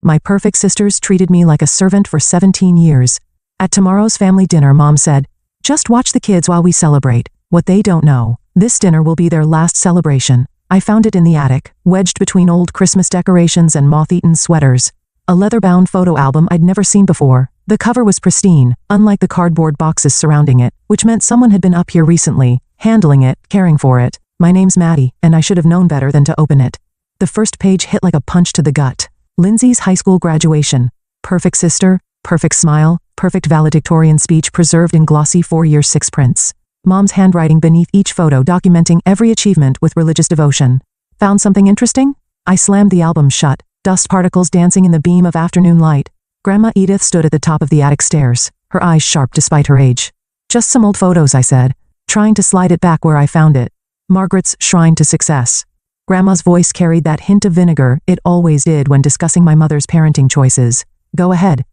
My perfect sisters treated me like a servant for 17 years. At tomorrow's family dinner, Mom said, "Just watch the kids while we celebrate." What they don't know, this dinner will be their last celebration. I found it in the attic, wedged between old Christmas decorations and moth-eaten sweaters. A leather-bound photo album I'd never seen before. The cover was pristine, unlike the cardboard boxes surrounding it, which meant someone had been up here recently, handling it, caring for it. My name's Maddie, and I should have known better than to open it. The first page hit like a punch to the gut. Lindsay's high school graduation. Perfect sister, perfect smile, perfect valedictorian speech preserved in glossy 4x6 prints. Mom's handwriting beneath each photo documenting every achievement with religious devotion. Found something interesting? I slammed the album shut, dust particles dancing in the beam of afternoon light. Grandma Edith stood at the top of the attic stairs, her eyes sharp despite her age. "Just some old photos," I said, trying to slide it back where I found it. Margaret's Shrine to Success. Grandma's voice carried that hint of vinegar it always did when discussing my mother's parenting choices. "Go ahead.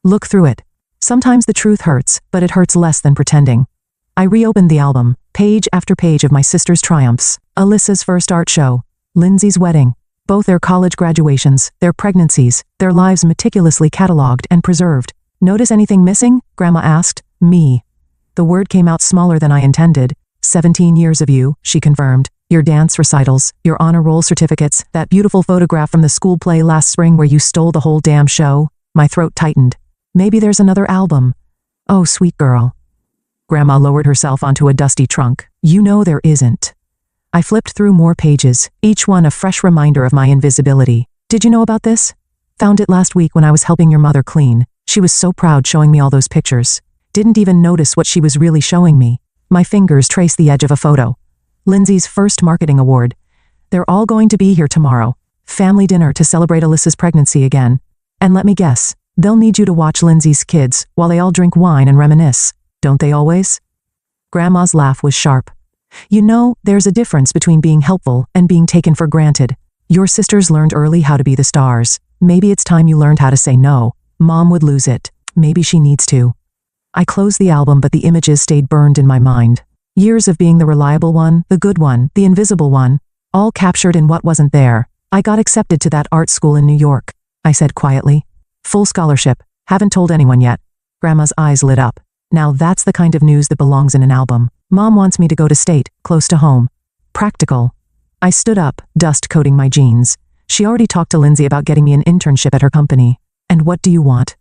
Look through it. Sometimes the truth hurts, but it hurts less than pretending." I reopened the album, page after page of my sister's triumphs. Alyssa's first art show. Lindsay's wedding. Both their college graduations, their pregnancies, their lives meticulously catalogued and preserved. "Notice anything missing?" Grandma asked. Me. The word came out smaller than I intended. 17 years of you, she confirmed. Your dance recitals, your honor roll certificates, that beautiful photograph from the school play last spring where you stole the whole damn show. My throat tightened. Maybe there's another album. Oh, sweet girl. Grandma lowered herself onto a dusty trunk. You know there isn't. I flipped through more pages, each one a fresh reminder of my invisibility. "Did you know about this? Found it last week when I was helping your mother clean. She was so proud showing me all those pictures. Didn't even notice what she was really showing me." My fingers traced the edge of a photo. Lindsay's first marketing award. "They're all going to be here tomorrow. Family dinner to celebrate Alyssa's pregnancy again. And let me guess, they'll need you to watch Lindsay's kids while they all drink wine and reminisce. Don't they always?" Grandma's laugh was sharp. "You know, there's a difference between being helpful and being taken for granted. Your sisters learned early how to be the stars. Maybe it's time you learned how to say no. Mom would lose it. Maybe she needs to." I closed the album, but the images stayed burned in my mind. Years of being the reliable one, the good one, the invisible one, all captured in what wasn't there. "I got accepted to that art school in New York," I said quietly. "Full scholarship. Haven't told anyone yet." Grandma's eyes lit up. Now that's the kind of news that belongs in an album. Mom wants me to go to state, close to home. Practical. I stood up, dust coating my jeans. She already talked to Lindsay about getting me an internship at her company. "And what do you want?"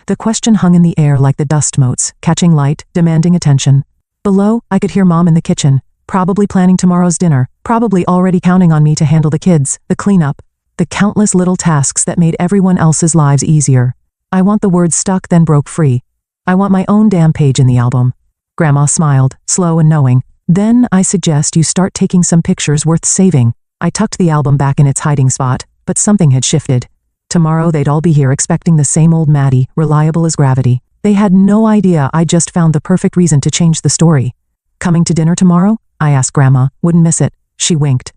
The question hung in the air like the dust motes, catching light, demanding attention. Below, I could hear Mom in the kitchen, probably planning tomorrow's dinner, probably already counting on me to handle the kids, the cleanup, the countless little tasks that made everyone else's lives easier. I want the words stuck then broke free. I want my own damn page in the album. Grandma smiled, slow and knowing. "Then I suggest you start taking some pictures worth saving." I tucked the album back in its hiding spot, but something had shifted. Tomorrow they'd all be here expecting the same old Maddie, reliable as gravity. They had no idea I just found the perfect reason to change the story. "Coming to dinner tomorrow?" I asked Grandma. "Wouldn't miss it." She winked.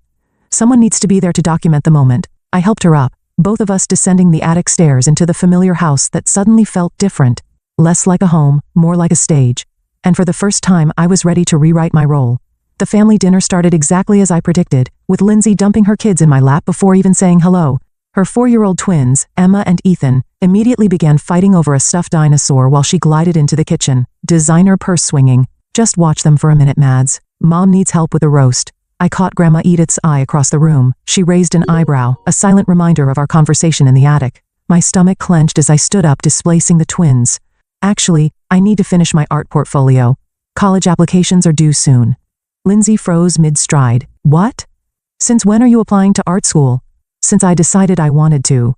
"Someone needs to be there to document the moment." I helped her up, both of us descending the attic stairs into the familiar house that suddenly felt different. Less like a home, more like a stage. And for the first time I was ready to rewrite my role. The family dinner started exactly as I predicted, with Lindsay dumping her kids in my lap before even saying hello. Her 4-year-old twins, Emma and Ethan, immediately began fighting over a stuffed dinosaur while she glided into the kitchen, designer purse swinging. "Just watch them for a minute, Mads. Mom needs help with the roast." I caught Grandma Edith's eye across the room. She raised an eyebrow, a silent reminder of our conversation in the attic. My stomach clenched as I stood up, displacing the twins. "Actually, I need to finish my art portfolio. College applications are due soon." Lindsay froze mid-stride. "What? Since when are you applying to art school?" "Since I decided I wanted to."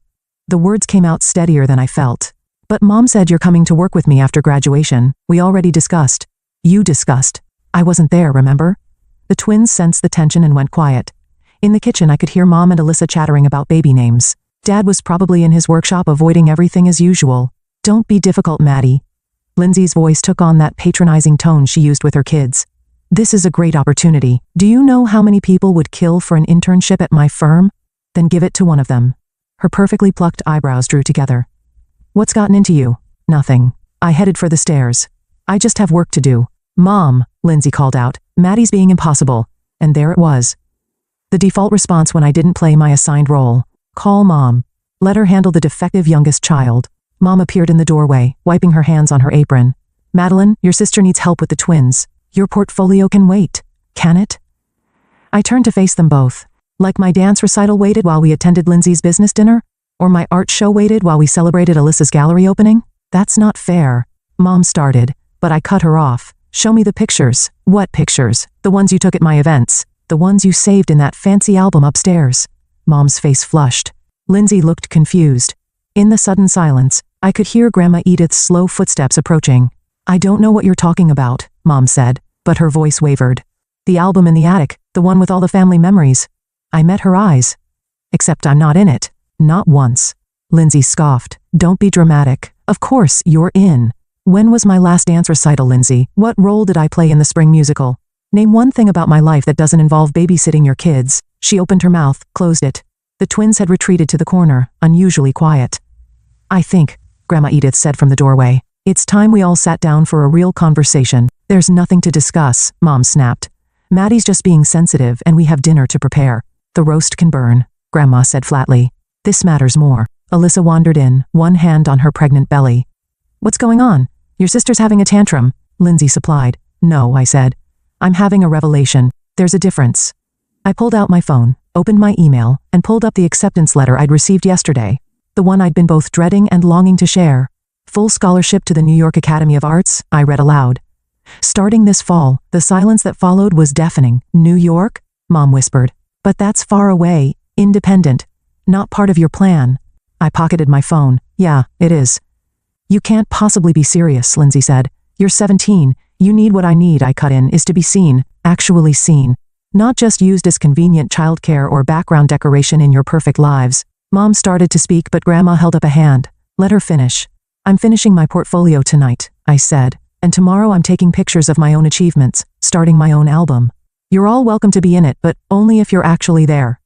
The words came out steadier than I felt. "But Mom said you're coming to work with me after graduation. We already discussed." "You discussed. I wasn't there, remember?" The twins sensed the tension and went quiet. In the kitchen I could hear Mom and Alyssa chattering about baby names. Dad was probably in his workshop avoiding everything as usual. "Don't be difficult, Maddie." Lindsay's voice took on that patronizing tone she used with her kids. "This is a great opportunity. Do you know how many people would kill for an internship at my firm? Then give it to one of them." Her perfectly plucked eyebrows drew together. "What's gotten into you?" "Nothing." I headed for the stairs. "I just have work to do." "Mom," Lindsay called out, "Maddie's being impossible." And there it was. The default response when I didn't play my assigned role. "Call Mom." Let her handle the defective youngest child. Mom appeared in the doorway, wiping her hands on her apron. Madeline, your sister needs help with the twins. Your portfolio can wait. Can it? I turned to face them both. Like my dance recital waited while we attended Lindsay's business dinner? Or my art show waited while we celebrated Alyssa's gallery opening? That's not fair. Mom started, but I cut her off. Show me the pictures. What pictures? The ones you took at my events. The ones you saved in that fancy album upstairs. Mom's face flushed. Lindsay looked confused. In the sudden silence, I could hear Grandma Edith's slow footsteps approaching. I don't know what you're talking about, Mom said, but her voice wavered. The album in the attic, the one with all the family memories. I met her eyes. Except I'm not in it. Not once. Lindsay scoffed. Don't be dramatic. Of course, you're in. When was my last dance recital, Lindsay? What role did I play in the spring musical? Name one thing about my life that doesn't involve babysitting your kids. She opened her mouth, closed it. The twins had retreated to the corner, unusually quiet. I think, Grandma Edith said from the doorway, it's time we all sat down for a real conversation. There's nothing to discuss, Mom snapped. Maddie's just being sensitive and we have dinner to prepare. The roast can burn, Grandma said flatly. This matters more. Alyssa wandered in, one hand on her pregnant belly. What's going on? Your sister's having a tantrum, Lindsay supplied. No, I said. I'm having a revelation. There's a difference. I pulled out my phone, opened my email, and pulled up the acceptance letter I'd received yesterday. The one I'd been both dreading and longing to share. Full scholarship to the New York Academy of Arts, I read aloud. Starting this fall, the silence that followed was deafening. New York? Mom whispered. But that's far away, independent. Not part of your plan. I pocketed my phone. Yeah, it is. You can't possibly be serious, Lindsay said. You're 17. You need what I need, I cut in, is to be seen, actually seen. Not just used as convenient childcare or background decoration in your perfect lives. Mom started to speak, but Grandma held up a hand. Let her finish. I'm finishing my portfolio tonight, I said, and tomorrow I'm taking pictures of my own achievements, starting my own album. You're all welcome to be in it, but only if you're actually there.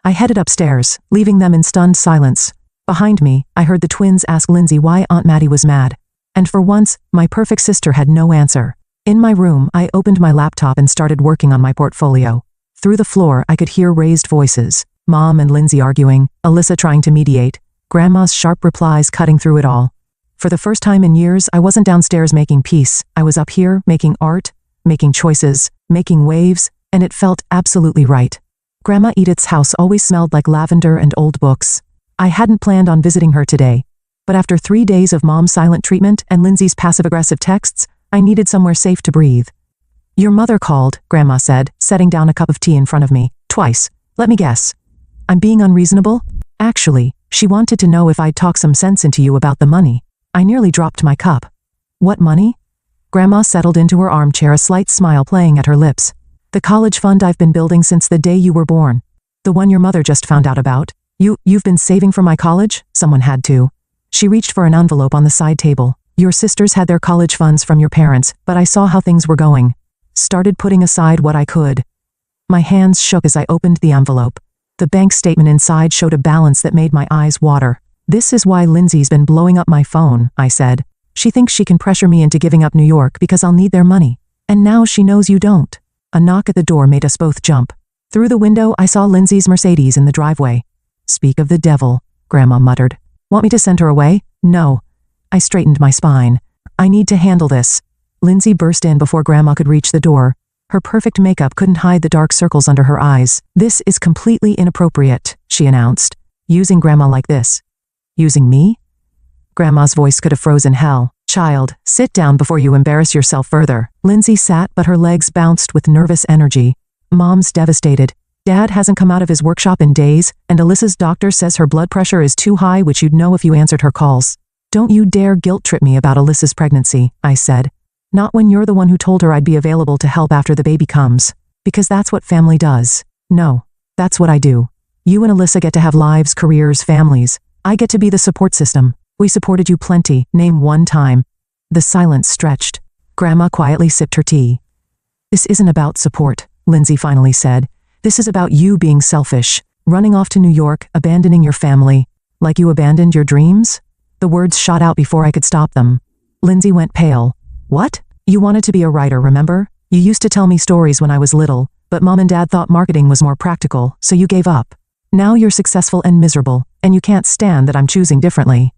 I headed upstairs, leaving them in stunned silence. Behind me, I heard the twins ask Lindsay why Aunt Maddie was mad. And for once, my perfect sister had no answer. In my room, I opened my laptop and started working on my portfolio. Through the floor, I could hear raised voices. Mom and Lindsay arguing, Alyssa trying to mediate, Grandma's sharp replies cutting through it all. For the first time in years, I wasn't downstairs making peace. I was up here, making art, making choices, making waves, and it felt absolutely right. Grandma Edith's house always smelled like lavender and old books. I hadn't planned on visiting her today, but after 3 days of Mom's silent treatment and Lindsay's passive-aggressive texts, I needed somewhere safe to breathe. Your mother called, Grandma said, setting down a cup of tea in front of me. Twice. Let me guess. I'm being unreasonable? Actually, she wanted to know if I'd talk some sense into you about the money. I nearly dropped my cup. What money? Grandma settled into her armchair, a slight smile playing at her lips. The college fund I've been building since the day you were born. The one your mother just found out about. You've been saving for my college? Someone had to. She reached for an envelope on the side table. Your sisters had their college funds from your parents, but I saw how things were going. Started putting aside what I could. My hands shook as I opened the envelope. The bank statement inside showed a balance that made my eyes water. This is why Lindsay's been blowing up my phone, I said. She thinks she can pressure me into giving up New York because I'll need their money. And now she knows you don't. A knock at the door made us both jump. Through the window, I saw Lindsay's Mercedes in the driveway. Speak of the devil, Grandma muttered. Want me to send her away? No. I straightened my spine. I need to handle this. Lindsay burst in before Grandma could reach the door. Her perfect makeup couldn't hide the dark circles under her eyes. This is completely inappropriate, she announced. Using Grandma like this. Using me? Grandma's voice could have frozen hell. Child, sit down before you embarrass yourself further. Lindsay sat, but her legs bounced with nervous energy. Mom's devastated. Dad hasn't come out of his workshop in days, and Alyssa's doctor says her blood pressure is too high, which you'd know if you answered her calls. Don't you dare guilt-trip me about Alyssa's pregnancy, I said. Not when you're the one who told her I'd be available to help after the baby comes. Because that's what family does. No, that's what I do. You and Alyssa get to have lives, careers, families. I get to be the support system. We supported you plenty, name one time. The silence stretched. Grandma quietly sipped her tea. This isn't about support, Lindsay finally said. This is about you being selfish, running off to New York, abandoning your family. Like you abandoned your dreams? The words shot out before I could stop them. Lindsay went pale. What? You wanted to be a writer, remember? You used to tell me stories when I was little, but Mom and Dad thought marketing was more practical, so you gave up. Now you're successful and miserable, and you can't stand that I'm choosing differently.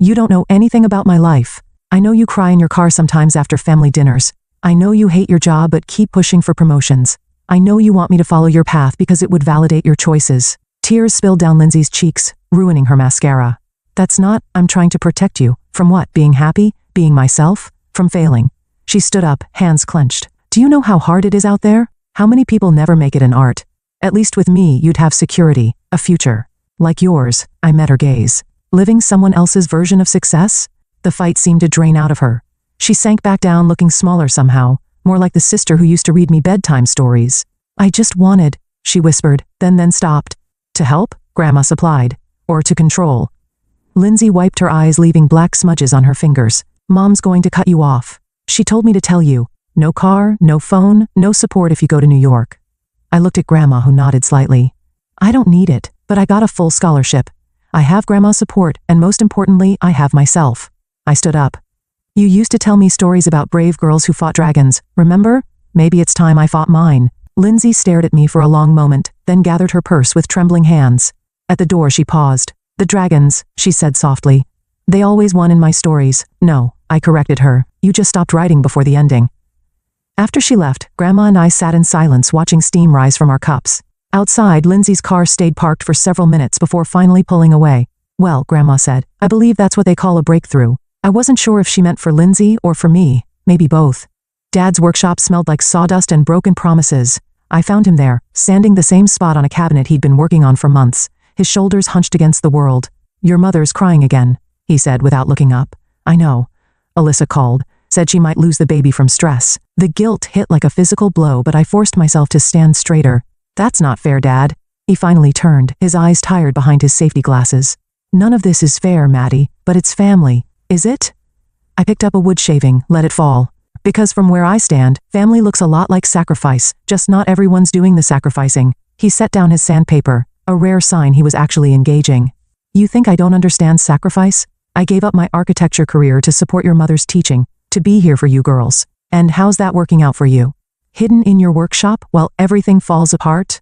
You don't know anything about my life. I know you cry in your car sometimes after family dinners. I know you hate your job but keep pushing for promotions. I know you want me to follow your path because it would validate your choices. Tears spilled down Lindsay's cheeks, ruining her mascara. That's not, I'm trying to protect you. From what? Being happy? Being myself? From failing. She stood up, hands clenched. Do you know how hard it is out there? How many people never make it in art? At least with me, you'd have security, a future. Like yours. I met her gaze. Living someone else's version of success? The fight seemed to drain out of her. She sank back down looking smaller somehow, more like the sister who used to read me bedtime stories. I just wanted, she whispered, then stopped. To help? Grandma supplied. Or to control. Lindsay wiped her eyes, leaving black smudges on her fingers. Mom's going to cut you off. She told me to tell you. No car, no phone, no support if you go to New York. I looked at Grandma, who nodded slightly. I don't need it, but I got a full scholarship. I have Grandma's support, and most importantly, I have myself. I stood up. You used to tell me stories about brave girls who fought dragons, remember? Maybe it's time I fought mine. Lindsay stared at me for a long moment, then gathered her purse with trembling hands. At the door she paused. The dragons, she said softly. They always won in my stories. No, I corrected her. You just stopped writing before the ending. After she left, Grandma and I sat in silence watching steam rise from our cups. Outside, Lindsay's car stayed parked for several minutes before finally pulling away. Well, Grandma said, I believe that's what they call a breakthrough. I wasn't sure if she meant for Lindsay or for me, maybe both. Dad's workshop smelled like sawdust and broken promises. I found him there, sanding the same spot on a cabinet he'd been working on for months, his shoulders hunched against the world. Your mother's crying again, he said without looking up. I know. Alyssa called, said she might lose the baby from stress. The guilt hit like a physical blow, but I forced myself to stand straighter. That's not fair, Dad. He finally turned, his eyes tired behind his safety glasses. None of this is fair, Maddie, but it's family. Is it? I picked up a wood shaving, let it fall. Because from where I stand, family looks a lot like sacrifice, just not everyone's doing the sacrificing. He set down his sandpaper, a rare sign he was actually engaging. You think I don't understand sacrifice? I gave up my architecture career to support your mother's teaching, to be here for you girls. And how's that working out for you? Hidden in your workshop while everything falls apart?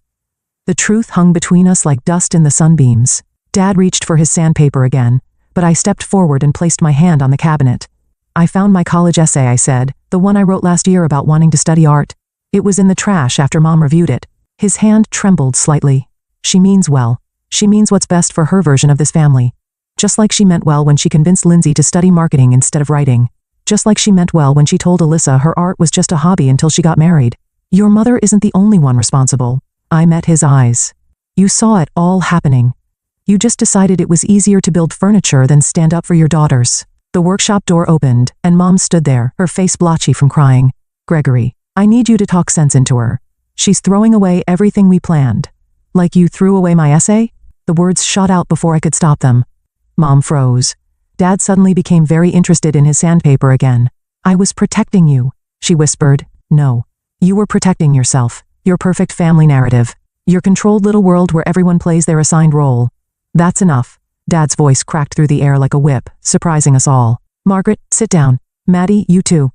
The truth hung between us like dust in the sunbeams. Dad reached for his sandpaper again, but I stepped forward and placed my hand on the cabinet. I found my college essay, I said, the one I wrote last year about wanting to study art. It was in the trash after Mom reviewed it. His hand trembled slightly. She means well. She means what's best for her version of this family. Just like she meant well when she convinced Lindsay to study marketing instead of writing. Just like she meant well when she told Alyssa her art was just a hobby until she got married. Your mother isn't the only one responsible. I met his eyes. You saw it all happening. You just decided it was easier to build furniture than stand up for your daughters. The workshop door opened, and Mom stood there, her face blotchy from crying. Gregory, I need you to talk sense into her. She's throwing away everything we planned. Like you threw away my essay? The words shot out before I could stop them. Mom froze. Dad suddenly became very interested in his sandpaper again. I was protecting you, she whispered. No. You were protecting yourself, your perfect family narrative, your controlled little world where everyone plays their assigned role. That's enough. Dad's voice cracked through the air like a whip, surprising us all. Margaret, sit down. Maddie, you too.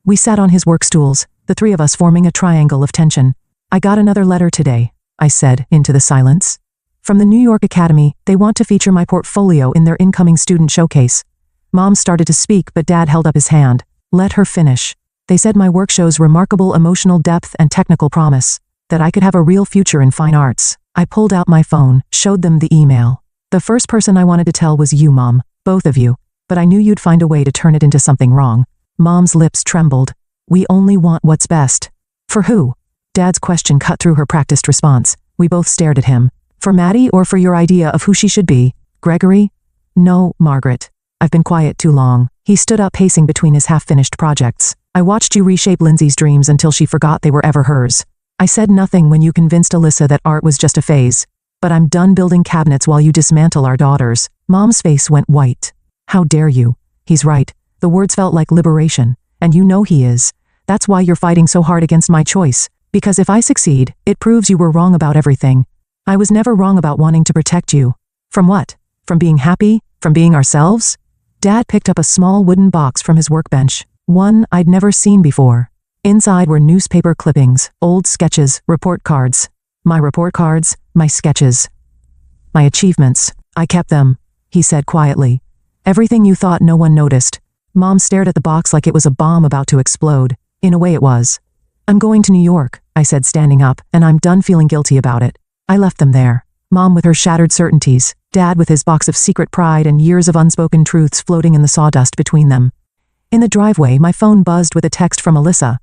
We sat on his work stools, the three of us forming a triangle of tension. I got another letter today, I said, into the silence. From the New York Academy, they want to feature my portfolio in their incoming student showcase. Mom started to speak, but Dad held up his hand. Let her finish. They said my work shows remarkable emotional depth and technical promise, that I could have a real future in fine arts. I pulled out my phone, showed them the email. The first person I wanted to tell was you, Mom, both of you, but I knew you'd find a way to turn it into something wrong. Mom's lips trembled. We only want what's best. For who? Dad's question cut through her practiced response. We both stared at him. For Maddie or for your idea of who she should be? Gregory? No, Margaret. I've been quiet too long. He stood up, pacing between his half-finished projects. I watched you reshape Lindsay's dreams until she forgot they were ever hers. I said nothing when you convinced Alyssa that art was just a phase. But I'm done building cabinets while you dismantle our daughters. Mom's face went white. How dare you? He's right. The words felt like liberation. And you know he is. That's why you're fighting so hard against my choice. Because if I succeed, it proves you were wrong about everything. I was never wrong about wanting to protect you. From what? From being happy? From being ourselves? Dad picked up a small wooden box from his workbench. One I'd never seen before. Inside were newspaper clippings, old sketches, report cards. My report cards, my sketches. My achievements. I kept them, he said quietly. Everything you thought no one noticed. Mom stared at the box like it was a bomb about to explode. In a way it was. I'm going to New York, I said standing up, and I'm done feeling guilty about it. I left them there. Mom with her shattered certainties, Dad with his box of secret pride and years of unspoken truths floating in the sawdust between them. In the driveway, my phone buzzed with a text from Alyssa.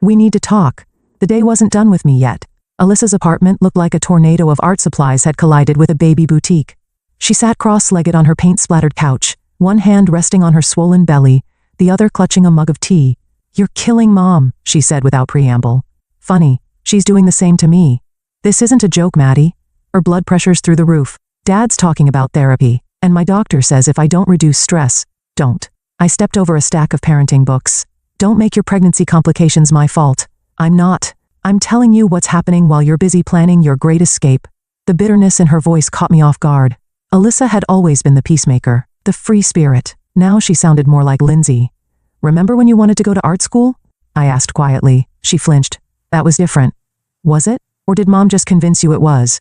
We need to talk. The day wasn't done with me yet. Alyssa's apartment looked like a tornado of art supplies had collided with a baby boutique. She sat cross-legged on her paint-splattered couch, one hand resting on her swollen belly, the other clutching a mug of tea. You're killing Mom, she said without preamble. Funny, she's doing the same to me. This isn't a joke, Maddie. Her blood pressure's through the roof. Dad's talking about therapy, and my doctor says if I don't reduce stress, don't. I stepped over a stack of parenting books. Don't make your pregnancy complications my fault. I'm not. I'm telling you what's happening while you're busy planning your great escape. The bitterness in her voice caught me off guard. Alyssa had always been the peacemaker, the free spirit. Now she sounded more like Lindsay. Remember when you wanted to go to art school? I asked quietly. She flinched. That was different. Was it? Or did Mom just convince you it was?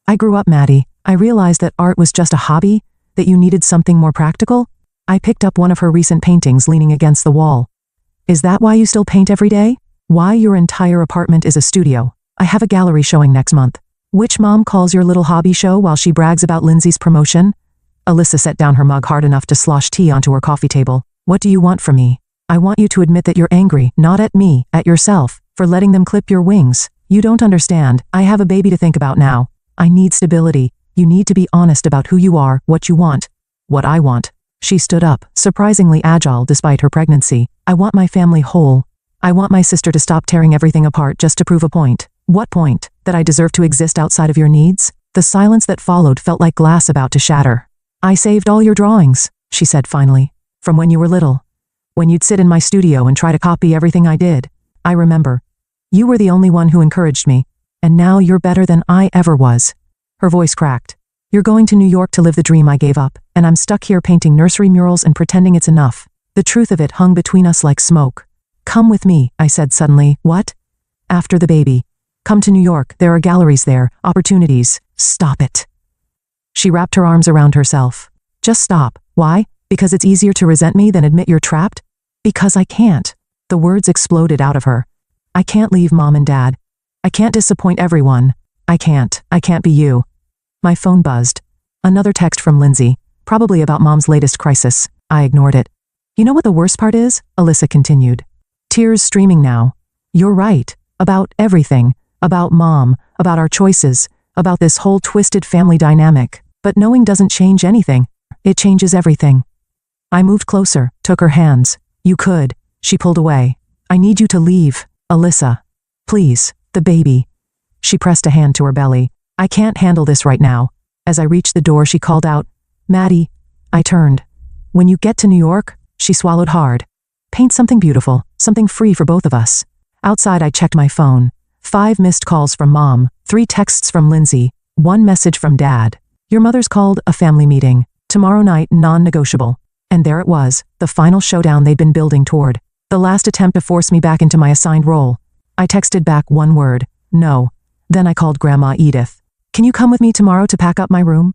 I grew up, Maddie. I realized that art was just a hobby, that you needed something more practical. I picked up one of her recent paintings leaning against the wall. Is that why you still paint every day? Why your entire apartment is a studio? I have a gallery showing next month. Which Mom calls your little hobby show while she brags about Lindsay's promotion? Alyssa set down her mug hard enough to slosh tea onto her coffee table. What do you want from me? I want you to admit that you're angry, not at me, at yourself, for letting them clip your wings. You don't understand. I have a baby to think about now. I need stability. You need to be honest about who you are, what you want. What I want. She stood up, surprisingly agile despite her pregnancy. I want my family whole. I want my sister to stop tearing everything apart just to prove a point. What point? That I deserve to exist outside of your needs? The silence that followed felt like glass about to shatter. I saved all your drawings, she said finally. From when you were little. When you'd sit in my studio and try to copy everything I did. I remember. You were the only one who encouraged me. And now you're better than I ever was. Her voice cracked. You're going to New York to live the dream I gave up, and I'm stuck here painting nursery murals and pretending it's enough. The truth of it hung between us like smoke. Come with me, I said suddenly. What? After the baby. Come to New York, there are galleries there, opportunities. Stop it. She wrapped her arms around herself. Just stop. Why? Because it's easier to resent me than admit you're trapped? Because I can't. The words exploded out of her. I can't leave Mom and Dad. I can't disappoint everyone. I can't be you. My phone buzzed. Another text from Lindsay, probably about Mom's latest crisis. I ignored it. You know what the worst part is? Alyssa continued. Tears streaming now. You're right. About everything. About Mom. About our choices. About this whole twisted family dynamic. But knowing doesn't change anything. It changes everything. I moved closer, took her hands. You could. She pulled away. I need you to leave, Alyssa. Please, the baby. She pressed a hand to her belly. I can't handle this right now. As I reached the door, she called out, Maddie. I turned. When you get to New York, she swallowed hard. Paint something beautiful, something free for both of us. Outside, I checked my phone. 5 missed calls from Mom, 3 texts from Lindsay, 1 message from Dad. Your mother's called a family meeting. Tomorrow night, non-negotiable. And there it was, the final showdown they'd been building toward. The last attempt to force me back into my assigned role. I texted back one word, no. Then I called Grandma Edith. Can you come with me tomorrow to pack up my room?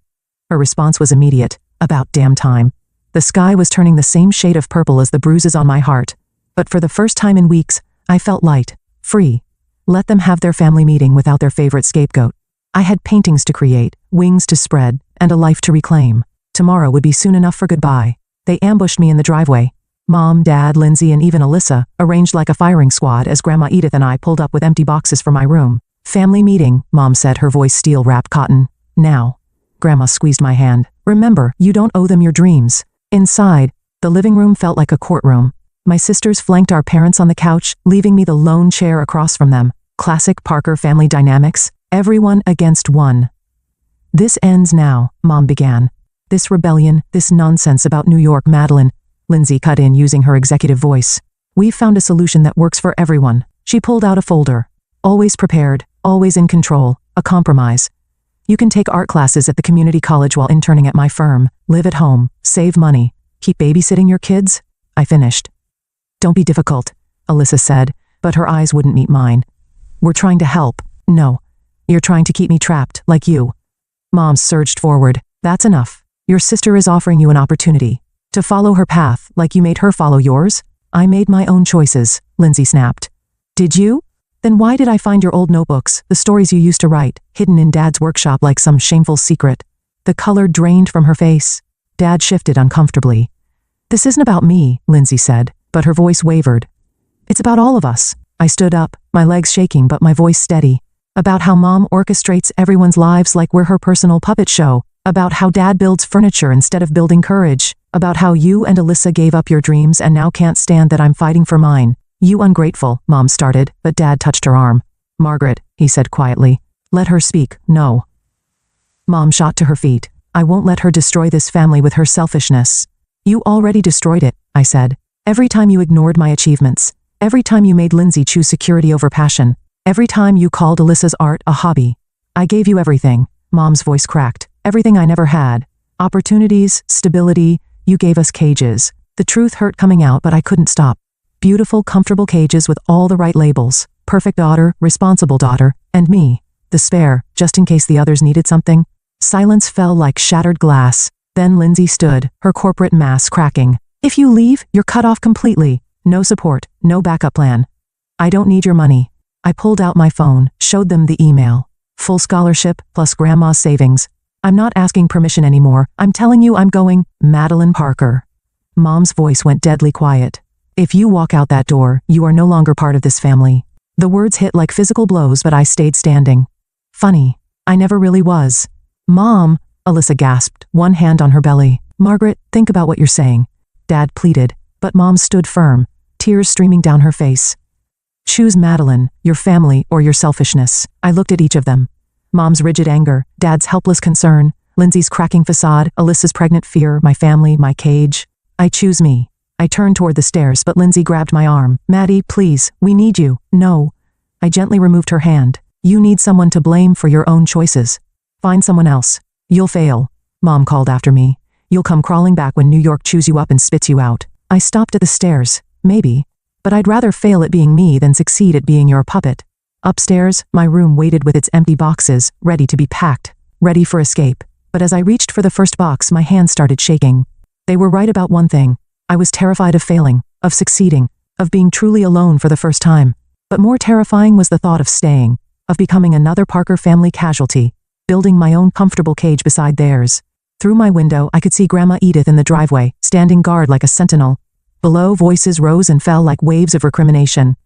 Her response was immediate. About damn time. The sky was turning the same shade of purple as the bruises on my heart. But for the first time in weeks, I felt light, free. Let them have their family meeting without their favorite scapegoat. I had paintings to create, wings to spread, and a life to reclaim. Tomorrow would be soon enough for goodbye. They ambushed me in the driveway. Mom, Dad, Lindsay, and even Alyssa, arranged like a firing squad as Grandma Edith and I pulled up with empty boxes for my room. Family meeting, Mom said, her voice steel-wrapped cotton. Now. Grandma squeezed my hand. Remember, you don't owe them your dreams. Inside, the living room felt like a courtroom. My sisters flanked our parents on the couch, leaving me the lone chair across from them. Classic Parker family dynamics. Everyone against one. This ends now, Mom began. This rebellion, this nonsense about New York, Madeline. Lindsay cut in using her executive voice. We've found a solution that works for everyone. She pulled out a folder. Always prepared, always in control, a compromise. You can take art classes at the community college while interning at my firm, live at home, save money, keep babysitting your kids. I finished. Don't be difficult, Alyssa said, but her eyes wouldn't meet mine. We're trying to help. No. You're trying to keep me trapped, like you. Mom surged forward. That's enough. Your sister is offering you an opportunity to follow her path like you made her follow yours. I made my own choices, Lindsay snapped. Did you? Then why did I find your old notebooks, the stories you used to write, hidden in Dad's workshop like some shameful secret? The color drained from her face. Dad shifted uncomfortably. This isn't about me, Lindsay said, but her voice wavered. It's about all of us. I stood up, my legs shaking but my voice steady. About how Mom orchestrates everyone's lives like we're her personal puppet show. About how Dad builds furniture instead of building courage. About how you and Alyssa gave up your dreams and now can't stand that I'm fighting for mine. You ungrateful, Mom started, but Dad touched her arm. Margaret, he said quietly. Let her speak, no. Mom shot to her feet. I won't let her destroy this family with her selfishness. You already destroyed it, I said. Every time you ignored my achievements. Every time you made Lindsay choose security over passion. Every time you called Alyssa's art a hobby. I gave you everything. Mom's voice cracked. Everything I never had. Opportunities, stability, you gave us cages. The truth hurt coming out but I couldn't stop. Beautiful, comfortable cages with all the right labels. Perfect daughter, responsible daughter, and me. The spare, just in case the others needed something. Silence fell like shattered glass. Then Lindsay stood, her corporate mask cracking. If you leave, you're cut off completely. No support, no backup plan. I don't need your money. I pulled out my phone, showed them the email. Full scholarship, plus grandma's savings. I'm not asking permission anymore. I'm telling you I'm going, Madeline Parker. Mom's voice went deadly quiet. If you walk out that door, you are no longer part of this family. The words hit like physical blows but I stayed standing. Funny. I never really was. Mom, Alyssa gasped, one hand on her belly. Margaret, think about what you're saying. Dad pleaded, but Mom stood firm, tears streaming down her face. Choose Madeline, your family, or your selfishness. I looked at each of them. Mom's rigid anger, Dad's helpless concern, Lindsay's cracking facade, Alyssa's pregnant fear, my family, my cage. I choose me. I turned toward the stairs but Lindsay grabbed my arm. Maddie, please, we need you. No. I gently removed her hand. You need someone to blame for your own choices. Find someone else. You'll fail. Mom called after me. You'll come crawling back when New York chews you up and spits you out. I stopped at the stairs. Maybe. But I'd rather fail at being me than succeed at being your puppet. Upstairs, my room waited with its empty boxes, ready to be packed, ready for escape. But as I reached for the first box, my hands started shaking. They were right about one thing. I was terrified of failing, of succeeding, of being truly alone for the first time. But more terrifying was the thought of staying, of becoming another Parker family casualty, building my own comfortable cage beside theirs. Through my window, I could see Grandma Edith in the driveway, standing guard like a sentinel. Below, voices rose and fell like waves of recrimination.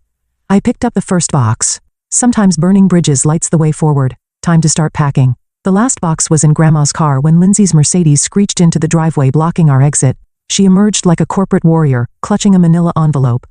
I picked up the first box. Sometimes burning bridges lights the way forward. Time to start packing. The last box was in Grandma's car when Lindsay's Mercedes screeched into the driveway blocking our exit. She emerged like a corporate warrior, clutching a manila envelope.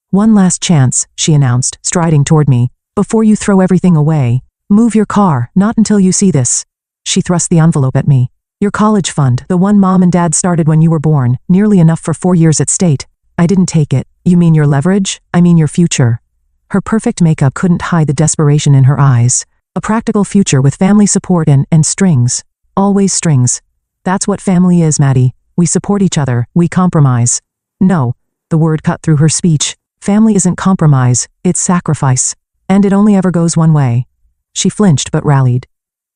One last chance, she announced, striding toward me. Before you throw everything away, move your car, not until you see this. She thrust the envelope at me. Your college fund, the one Mom and Dad started when you were born, nearly enough for 4 years at State. I didn't take it. You mean your leverage? I mean your future. Her perfect makeup couldn't hide the desperation in her eyes. A practical future with family support and strings. Always strings. That's what family is, Maddie. We support each other, we compromise. No, the word cut through her speech. Family isn't compromise, it's sacrifice. And it only ever goes one way. She flinched but rallied.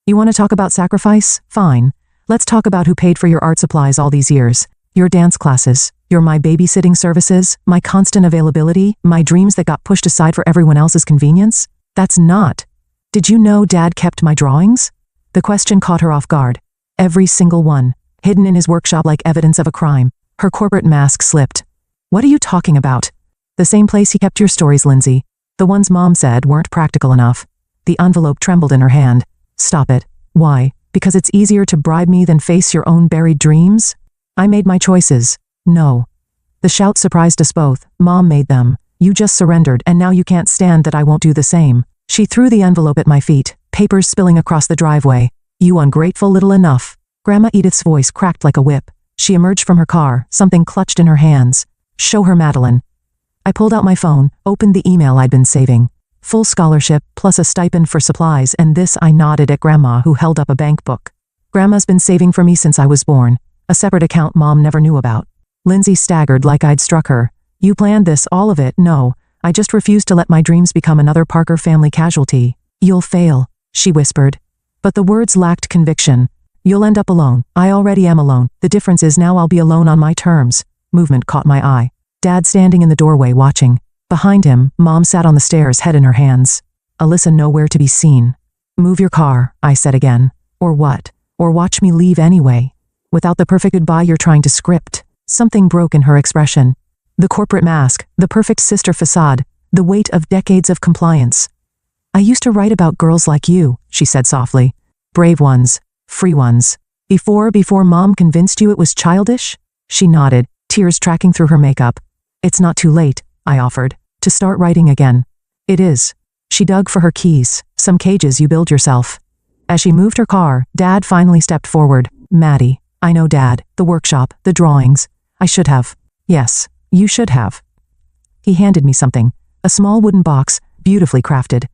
You want to talk about sacrifice? Fine. Let's talk about who paid for your art supplies all these years. Your dance classes, my babysitting services, my constant availability, my dreams that got pushed aside for everyone else's convenience? That's not. Did you know Dad kept my drawings? The question caught her off guard. Every single one, hidden in his workshop like evidence of a crime. Her corporate mask slipped. What are you talking about? The same place he kept your stories, Lindsay. The ones Mom said weren't practical enough. The envelope trembled in her hand. Stop it. Why? Because it's easier to bribe me than face your own buried dreams? I made my choices. No. The shout surprised us both. Mom made them. You just surrendered and now you can't stand that I won't do the same. She threw the envelope at my feet, papers spilling across the driveway. You ungrateful little enough. Grandma Edith's voice cracked like a whip. She emerged from her car, something clutched in her hands. Show her Madeline. I pulled out my phone, opened the email I'd been saving. Full scholarship, plus a stipend for supplies, and this I nodded at Grandma who held up a bank book. Grandma's been saving for me since I was born. A separate account Mom never knew about. Lindsay staggered like I'd struck her. You planned this, all of it? No. I just refused to let my dreams become another Parker family casualty. You'll fail, she whispered. but the words lacked conviction. You'll end up alone. I already am alone. The difference is now I'll be alone on my terms. Movement caught my eye. Dad standing in the doorway watching. Behind him, Mom sat on the stairs, head in her hands. Alyssa nowhere to be seen. Move your car, I said again. Or what? Or watch me leave anyway. Without the perfect goodbye you're trying to script. Something broke in her expression. The corporate mask, the perfect sister facade, the weight of decades of compliance. I used to write about girls like you, she said softly. Brave ones, free ones. Before Mom convinced you it was childish? She nodded, tears tracking through her makeup. It's not too late, I offered, to start writing again. It is. She dug for her keys, some cages you build yourself. As she moved her car, Dad finally stepped forward. Maddie, I know Dad, the workshop, the drawings. I should have. Yes, you should have. He handed me something, a small wooden box, beautifully crafted.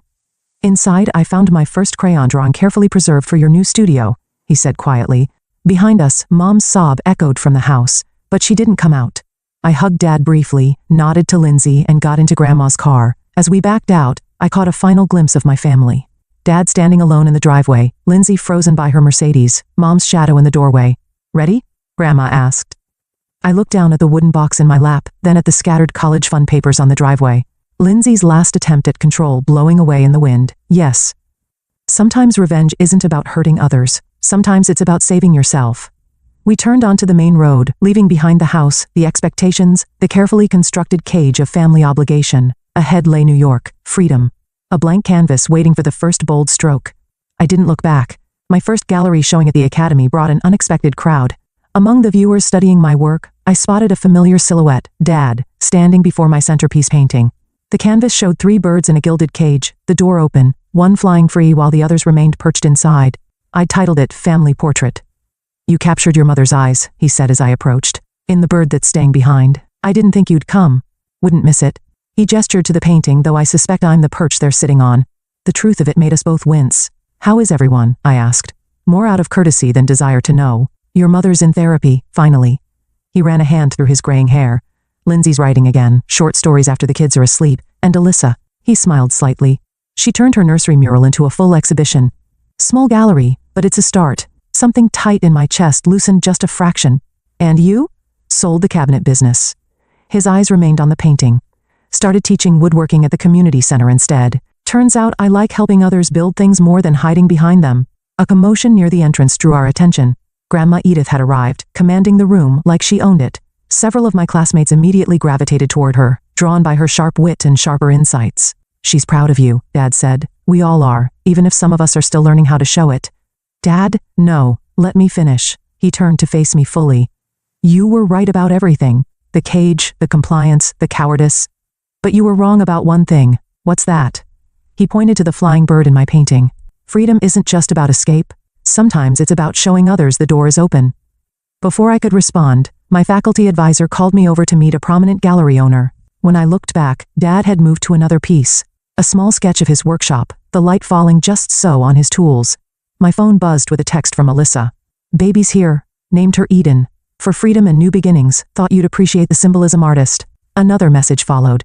Inside I found my first crayon drawing carefully preserved for your new studio, he said quietly. Behind us, Mom's sob echoed from the house, but she didn't come out. I hugged Dad briefly, nodded to Lindsay, and got into Grandma's car. As we backed out, I caught a final glimpse of my family. Dad standing alone in the driveway, Lindsay frozen by her Mercedes, Mom's shadow in the doorway. Ready? Grandma asked. I looked down at the wooden box in my lap, then at the scattered college fund papers on the driveway. Lindsay's last attempt at control blowing away in the wind. Yes. Sometimes revenge isn't about hurting others. Sometimes it's about saving yourself. We turned onto the main road, leaving behind the house, the expectations, the carefully constructed cage of family obligation. Ahead lay New York, freedom. A blank canvas waiting for the first bold stroke. I didn't look back. My first gallery showing at the Academy brought an unexpected crowd. Among the viewers studying my work, I spotted a familiar silhouette, Dad, standing before my centerpiece painting. The canvas showed 3 birds in a gilded cage, the door open, one flying free while the others remained perched inside. I titled it Family Portrait. You captured your mother's eyes, he said as I approached. In the bird that's staying behind. I didn't think you'd come. Wouldn't miss it. He gestured to the painting, though I suspect I'm the perch they're sitting on. The truth of it made us both wince. How is everyone? I asked. More out of courtesy than desire to know. Your mother's in therapy, finally. He ran a hand through his graying hair. Lindsay's writing again, short stories after the kids are asleep, and Alyssa. He smiled slightly. She turned her nursery mural into a full exhibition. Small gallery, but it's a start. Something tight in my chest loosened just a fraction. And you? Sold the cabinet business. His eyes remained on the painting. Started teaching woodworking at the community center instead. Turns out I like helping others build things more than hiding behind them. A commotion near the entrance drew our attention. Grandma Edith had arrived, commanding the room like she owned it. Several of my classmates immediately gravitated toward her, drawn by her sharp wit and sharper insights. She's proud of you, Dad said. We all are, even if some of us are still learning how to show it. Dad, no, let me finish. He turned to face me fully. You were right about everything. The cage, the compliance, the cowardice. But you were wrong about one thing. What's that? He pointed to the flying bird in my painting. Freedom isn't just about escape. Sometimes it's about showing others the door is open. Before I could respond, my faculty advisor called me over to meet a prominent gallery owner. When I looked back, Dad had moved to another piece. A small sketch of his workshop, the light falling just so on his tools. My phone buzzed with a text from Alyssa. Baby's here. Named her Eden. For freedom and new beginnings, thought you'd appreciate the symbolism artist. Another message followed.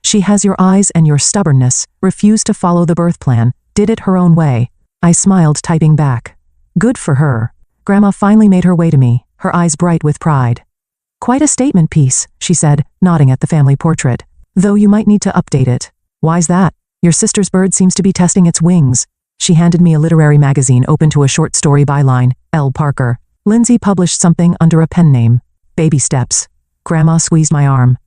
She has your eyes and your stubbornness, refused to follow the birth plan, did it her own way. I smiled, typing back. Good for her. Grandma finally made her way to me, her eyes bright with pride. Quite a statement piece, she said, nodding at the family portrait. Though you might need to update it. Why's that? Your sister's bird seems to be testing its wings. She handed me a literary magazine open to a short story byline, L. Parker. Lindsay published something under a pen name. Baby steps. Grandma squeezed my arm.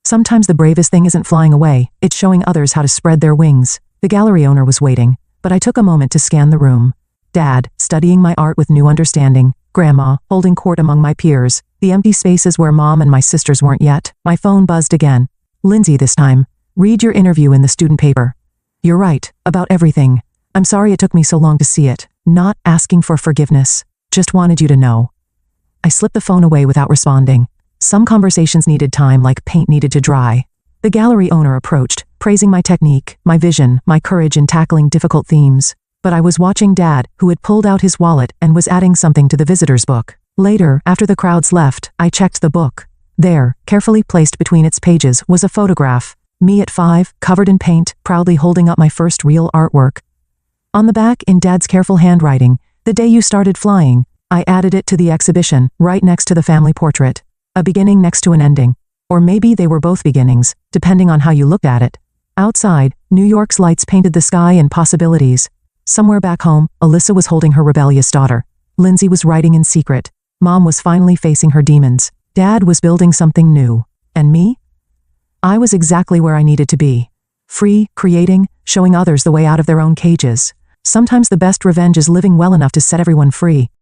Sometimes the bravest thing isn't flying away, it's showing others how to spread their wings. The gallery owner was waiting, but I took a moment to scan the room. Dad, studying my art with new understanding. Grandma, holding court among my peers. The empty spaces where Mom and my sisters weren't yet. My phone buzzed again. Lindsay this time. Read your interview in the student paper. You're right, about everything. I'm sorry it took me so long to see it. Not asking for forgiveness. Just wanted you to know. I slipped the phone away without responding. Some conversations needed time like paint needed to dry. The gallery owner approached, praising my technique, my vision, my courage in tackling difficult themes. But I was watching Dad, who had pulled out his wallet and was adding something to the visitor's book. Later, after the crowds left, I checked the book. There, carefully placed between its pages, was a photograph. Me at 5, covered in paint, proudly holding up my first real artwork. On the back, in Dad's careful handwriting, the day you started flying. I added it to the exhibition, right next to the family portrait. A beginning next to an ending. Or maybe they were both beginnings, depending on how you looked at it. Outside, New York's lights painted the sky in possibilities. Somewhere back home, Alyssa was holding her rebellious daughter. Lindsay was writing in secret. Mom was finally facing her demons. Dad was building something new. And me? I was exactly where I needed to be. Free, creating, showing others the way out of their own cages. Sometimes the best revenge is living well enough to set everyone free.